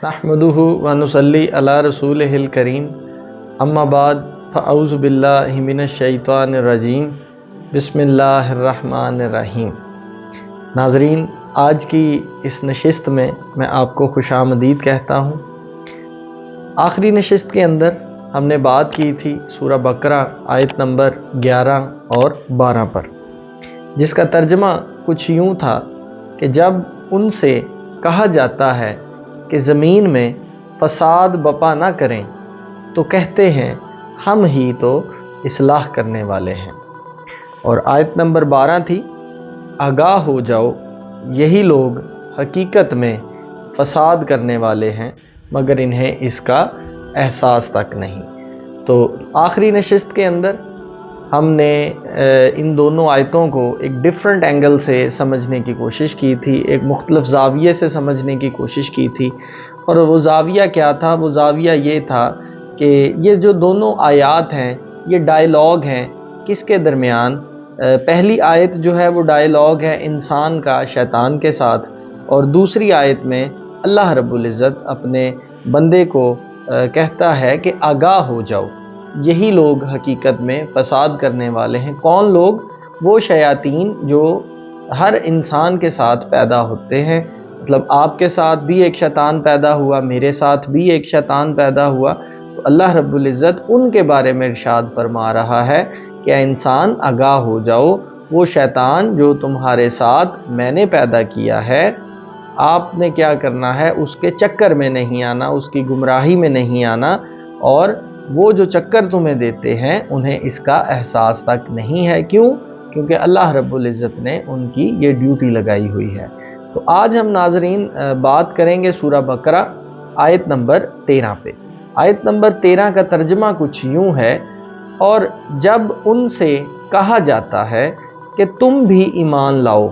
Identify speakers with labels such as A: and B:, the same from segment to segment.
A: नहमदुहु व नुसल्ली अला रसूलिहिल करीम अम्मा बाद फ़अऊज़ु बिल्लाहि मिनश शैतानिर रजीम बिस्मिल्लाहिर्रहमानिर्रहीम। नाज़रीन, आज की इस नशिस्त में मैं आपको खुशामदीद कहता हूँ। आखिरी नशिस्त के अंदर हमने बात की थी सूरह बकरा आयत नंबर 11 और 12 पर, जिसका तर्जमा कुछ यूँ था कि जब उनसे कहा जाता है कि ज़मीन में फ़साद बपा ना करें तो कहते हैं हम ही तो इस्लाह करने वाले हैं। और आयत नंबर 12 थी, आगाह हो जाओ, यही लोग हकीकत में फ़साद करने वाले हैं मगर इन्हें इसका एहसास तक नहीं। तो आखिरी नशिस्त के अंदर हमने इन दोनों आयतों को एक डिफरेंट एंगल से समझने की कोशिश की थी, एक मुख्तलिफ ज़ाविये से समझने की कोशिश की थी। और वो ज़ाविया क्या था? वो ज़ाविया ये था कि ये जो दोनों आयत हैं ये डायलॉग हैं किसके दरमियान। पहली आयत जो है वो डायलॉग है इंसान का शैतान के साथ, और दूसरी आयत में अल्लाह रब्बुल इज़्ज़त अपने बंदे को कहता है कि आगाह हो जाओ, यही लोग हकीकत में फ़साद करने वाले हैं। कौन लोग? वो शयातीन जो हर इंसान के साथ पैदा होते हैं। मतलब आपके साथ भी एक शैतान पैदा हुआ, मेरे साथ भी एक शैतान पैदा हुआ। तो अल्लाह रब्बुल इज़्ज़त उनके बारे में इरशाद फरमा रहा है कि इंसान आगाह हो जाओ, वो शैतान जो तुम्हारे साथ मैंने पैदा किया है, आपने क्या करना है? उसके चक्कर में नहीं आना, उसकी गुमराही में नहीं आना। और वो जो चक्कर तुम्हें देते हैं उन्हें इसका एहसास तक नहीं है। क्यों? क्योंकि अल्लाह रब्बुल इज़्ज़त ने उनकी ये ड्यूटी लगाई हुई है। तो आज हम नाज़रीन बात करेंगे सूरह बकरा आयत नंबर 13 पे। आयत नंबर 13 का तर्जमा कुछ यूँ है, और जब उनसे कहा जाता है कि तुम भी ईमान लाओ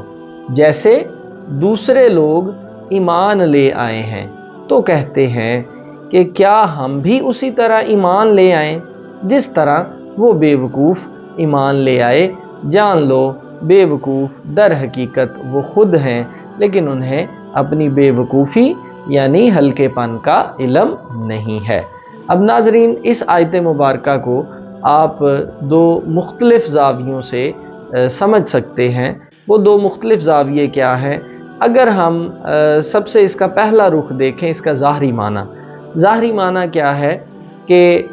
A: जैसे दूसरे लोग ईमान ले आए हैं, तो कहते हैं कि क्या हम भी उसी तरह ईमान ले आएं जिस तरह वो बेवकूफ़ ईमान ले आए। जान लो बेवकूफ़ दर हकीकत वो खुद हैं, लेकिन उन्हें अपनी बेवकूफ़ी यानी हल्केपन का इल्म नहीं है। अब नाज़रीन, इस आयत मुबारका को आप दो मुख्तलिफ ज़ावियों से समझ सकते हैं। वो दो मुख्तलिफ ज़ाविये क्या हैं? अगर हम सबसे इसका पहला रुख देखें, इसका ज़ाहरी माना। ज़ाहरी माना क्या है कि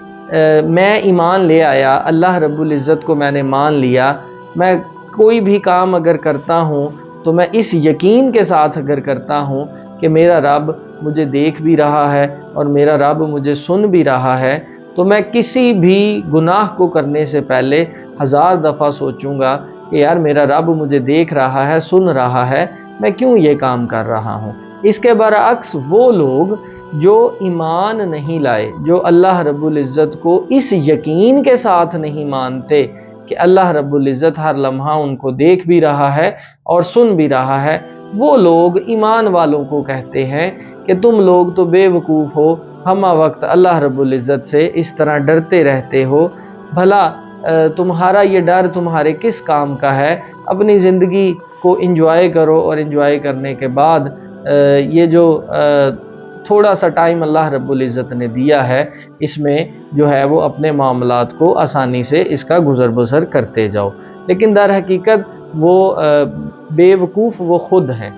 A: मैं ईमान ले आया, अल्लाह रब्बुल इज़्ज़त को मैंने मान लिया। मैं कोई भी काम अगर करता हूँ तो मैं इस यकीन के साथ अगर करता हूँ कि मेरा रब मुझे देख भी रहा है और मेरा रब मुझे सुन भी रहा है, तो मैं किसी भी गुनाह को करने से पहले 1000 दफ़ा सोचूंगा कि यार मेरा रब मुझे देख रहा है, सुन रहा है, मैं क्यों ये काम कर रहा हूँ। इसके बरअक्स वो लोग जो ईमान नहीं लाए, जो अल्लाह रब्बुल इज़्ज़त को इस यकीन के साथ नहीं मानते कि अल्लाह रब्बुल इज़्ज़त हर लम्हा उनको देख भी रहा है और सुन भी रहा है, वो लोग ईमान वालों को कहते हैं कि तुम लोग तो बेवकूफ़ हो, हमा वक्त अल्लाह रब्बुल इज़्ज़त से इस तरह डरते रहते हो। भला तुम्हारा ये डर तुम्हारे किस काम का है? अपनी ज़िंदगी को एंजॉय करो, और एंजॉय करने के बाद ये जो थोड़ा सा टाइम अल्लाह रब्बुल इज़्ज़त ने दिया है, इसमें जो है वो अपने मामलात को आसानी से इसका गुज़र बसर करते जाओ। लेकिन दर हकीकत वो बेवकूफ़ वो खुद हैं।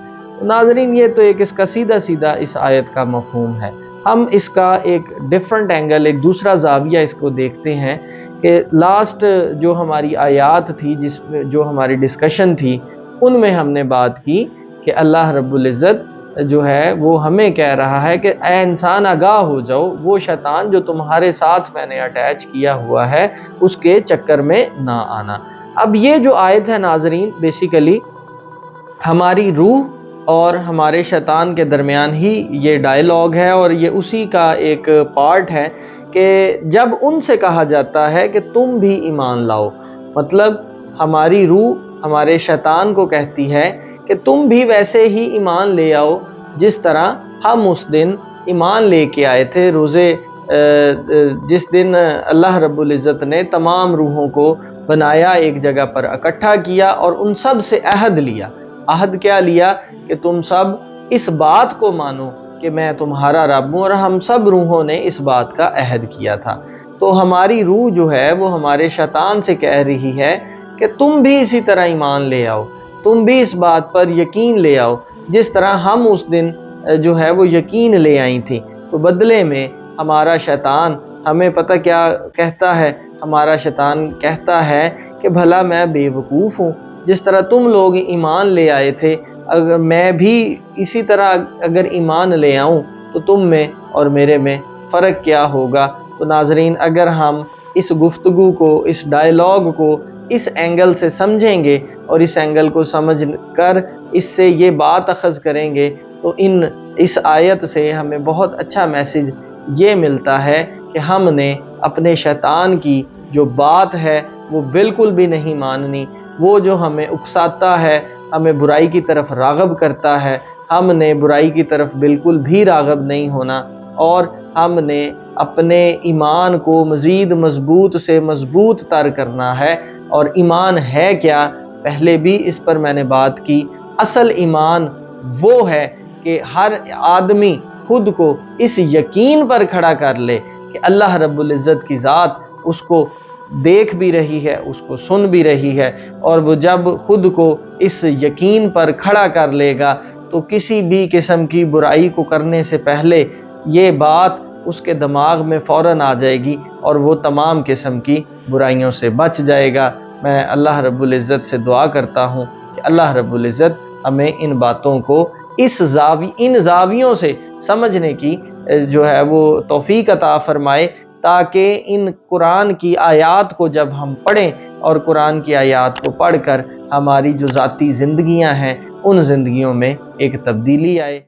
A: नाज़रीन, ये तो एक इसका सीधा सीधा इस आयत का मफ़हूम है। हम इसका एक डिफरेंट एंगल, एक दूसरा ज़ाविया इसको देखते हैं कि लास्ट जो हमारी आयत थी, जो हमारी डिस्कशन थी, उनमें हमने बात की कि अल्लाह रब्बुल इज़्ज़त जो है वो हमें कह रहा है कि ऐ इंसान आगाह हो जाओ, वो शैतान जो तुम्हारे साथ मैंने अटैच किया हुआ है उसके चक्कर में ना आना। अब ये जो आयत है नाज़रीन, बेसिकली हमारी रूह और हमारे शैतान के दरमियान ही ये डायलॉग है, और ये उसी का एक पार्ट है कि जब उनसे कहा जाता है कि तुम भी ईमान लाओ, मतलब हमारी रूह हमारे शैतान को कहती है कि तुम भी वैसे ही ईमान ले आओ जिस तरह हम उस दिन ईमान लेके आए थे, रोज़े जिस दिन अल्लाह रब्बुल इज़्ज़त ने तमाम रूहों को बनाया, एक जगह पर इकट्ठा किया और उन सब से अहद लिया। अहद क्या लिया? कि तुम सब इस बात को मानो کہ میں تمہارا رب ہوں، اور ہم سب روحوں نے اس بات کا عہد کیا تھا۔ تو ہماری روح جو ہے وہ ہمارے شیطان سے کہہ رہی ہے کہ تم بھی اسی طرح ایمان لے آؤ، تم بھی اس بات پر یقین لے آؤ جس طرح ہم اس دن جو ہے وہ یقین لے آئی تھی۔ تو بدلے میں ہمارا شیطان ہمیں پتہ کیا کہتا ہے؟ ہمارا شیطان کہتا ہے کہ بھلا میں بے وقوف ہوں، جس طرح تم لوگ ایمان لے آئے تھے، اگر میں بھی اسی طرح اگر ایمان لے آؤں تو تم میں اور میرے میں فرق کیا ہوگا؟ تو ناظرین، اگر ہم اس گفتگو کو، اس ڈائیلاگ کو اس اینگل سے سمجھیں گے اور اس اینگل کو سمجھ کر اس سے یہ بات اخذ کریں گے تو اس آیت سے ہمیں بہت اچھا میسج یہ ملتا ہے کہ ہم نے اپنے شیطان کی جو بات ہے وہ بالکل بھی نہیں ماننی۔ وہ جو ہمیں اکساتا ہے، ہمیں برائی کی طرف راغب کرتا ہے، ہم نے برائی کی طرف بالکل بھی راغب نہیں ہونا، اور ہم نے اپنے ایمان کو مزید مضبوط سے مضبوط تر کرنا ہے۔ اور ایمان ہے کیا؟ پہلے بھی اس پر میں نے بات کی۔ اصل ایمان وہ ہے کہ ہر آدمی خود کو اس یقین پر کھڑا کر لے کہ اللہ رب العزت کی ذات اس کو دیکھ بھی رہی ہے، اس کو سن بھی رہی ہے، اور وہ جب خود کو اس یقین پر کھڑا کر لے گا تو کسی بھی قسم کی برائی کو کرنے سے پہلے یہ بات اس کے دماغ میں فوراً آ جائے گی اور وہ تمام قسم کی برائیوں سے بچ جائے گا۔ میں اللہ رب العزت سے دعا کرتا ہوں کہ اللہ رب العزت ہمیں ان باتوں کو ان زاویوں سے سمجھنے کی جو ہے وہ توفیق عطا فرمائے، تاکہ ان قرآن کی آیات کو جب ہم پڑھیں اور قرآن کی آیات کو پڑھ کر ہماری جو ذاتی زندگیاں ہیں ان زندگیوں میں ایک تبدیلی آئے۔